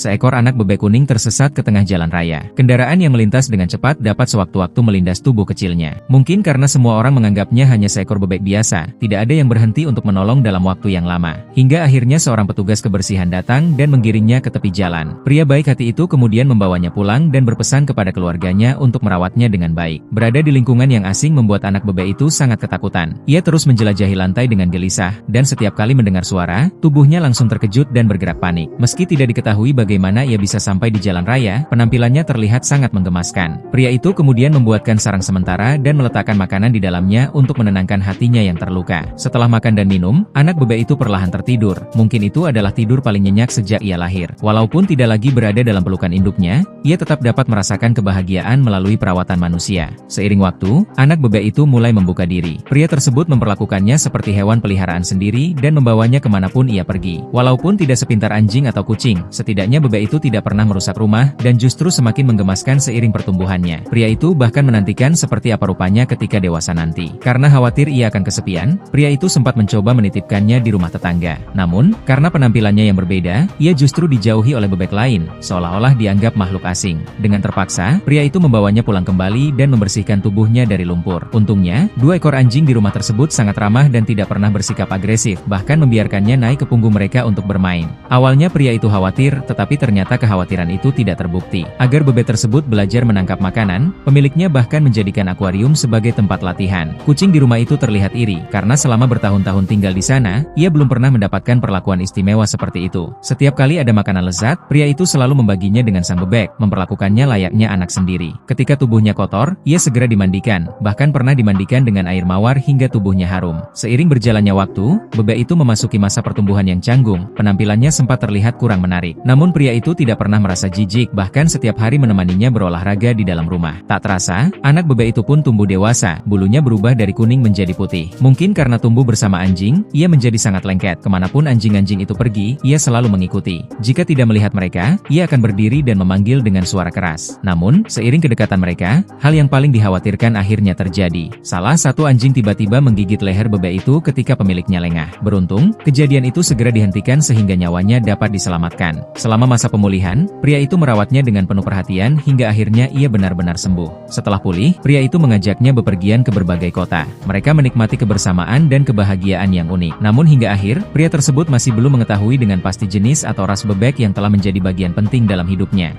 seekor anak bebek kuning tersesat ke tengah jalan raya. Kendaraan yang melintas dengan cepat dapat sewaktu-waktu melindas tubuh kecilnya. Mungkin karena semua orang menganggapnya hanya seekor bebek biasa, tidak ada yang berhenti untuk menolong dalam waktu yang lama. Hingga akhirnya seorang petugas kebersihan datang dan menggiringnya ke tepi jalan. Pria baik hati itu kemudian membawanya pulang dan berpesan kepada keluarganya untuk merawatnya dengan baik. Berada di lingkungan yang asing membuat anak bebek itu sangat ketakutan. Ia terus menjelajahi lantai dengan gelisah, dan setiap kali mendengar suara, tubuhnya langsung terkejut dan bergerak panik. Meski tidak diketahui bagaimana ia bisa sampai di jalan raya, penampilannya terlihat sangat menggemaskan. Pria itu kemudian membuatkan sarang sementara dan meletakkan makanan di dalamnya untuk menenangkan hatinya yang terluka. Setelah makan dan minum, anak bebek itu perlahan tertidur. Mungkin itu adalah tidur paling nyenyak sejak ia lahir. Walaupun tidak lagi berada dalam pelukan induknya, ia tetap dapat merasakan kebahagiaan melalui perawatan manusia. Seiring waktu, anak bebek itu mulai membuka diri. Pria tersebut memperlakukannya seperti hewan peliharaan sendiri dan membawanya kemanapun ia pergi. Walaupun tidak sepintar anjing atau kucing, setidaknya bebek itu tidak pernah merusak rumah dan justru semakin menggemaskan seiring pertumbuhannya. Pria itu bahkan menantikan seperti apa rupanya ketika dewasa nanti. Karena khawatir ia akan kesepian, pria itu sempat mencoba menitipkannya di rumah tetangga. Namun, karena penampilannya yang berbeda, ia justru dijauhi oleh bebek lain, seolah-olah dianggap makhluk asing. Dengan terpaksa, pria itu membawanya pulang kembali dan membersihkan tubuhnya dari lumpur. Untungnya, 2 ekor anjing di rumah tersebut sangat ramah dan tidak pernah bersikap agresif, bahkan membiarkannya naik ke punggung mereka untuk bermain. Awalnya pria itu khawatir, tetapi ternyata kekhawatiran itu tidak terbukti. Agar bebek tersebut belajar menangkap makanan, pemiliknya bahkan menjadikan akuarium sebagai tempat latihan. Kucing di rumah itu terlihat iri, karena selama bertahun-tahun tinggal di sana, ia belum pernah mendapatkan perlakuan istimewa seperti itu. Setiap kali ada makanan lezat, pria itu selalu membaginya dengan sang bebek, memperlakukannya layaknya anak sendiri. Ketika tubuhnya kotor, ia segera dimandikan, bahkan pernah dimandikan dengan air mawar hingga tubuhnya harum. Seiring berjalannya waktu, bebek itu memasuki masa pertumbuhan yang canggung, penampilannya sempat terlihat kurang menarik. Namun pria itu tidak pernah merasa jijik, bahkan setiap hari menemaninya berolahraga di dalam rumah. Tak terasa, anak bebek itu pun tumbuh dewasa, bulunya berubah dari kuning menjadi putih. Mungkin karena tumbuh bersama anjing, ia menjadi sangat lengket. Kemanapun anjing-anjing itu pergi, ia selalu mengikuti. Jika tidak melihat mereka, ia akan berdiri dan memanggil dengan suara keras. Namun, seiring kedekatan mereka, hal yang paling dikhawatirkan akhirnya terjadi. Salah satu anjing tiba-tiba menggigit leher bebek itu ketika pemiliknya lengah. Beruntung, kejadian itu segera dihentikan sehingga nyawanya dapat diselamatkan. Selama masa pemulihan, pria itu merawatnya dengan penuh perhatian hingga akhirnya ia benar-benar sembuh. Setelah pulih, pria itu mengajaknya bepergian ke berbagai kota. Mereka menikmati kebersamaan dan kebahagiaan yang unik. Namun hingga akhir, pria tersebut masih belum mengetahui dengan pasti jenis atau ras bebek yang telah menjadi bagian penting dalam hidupnya.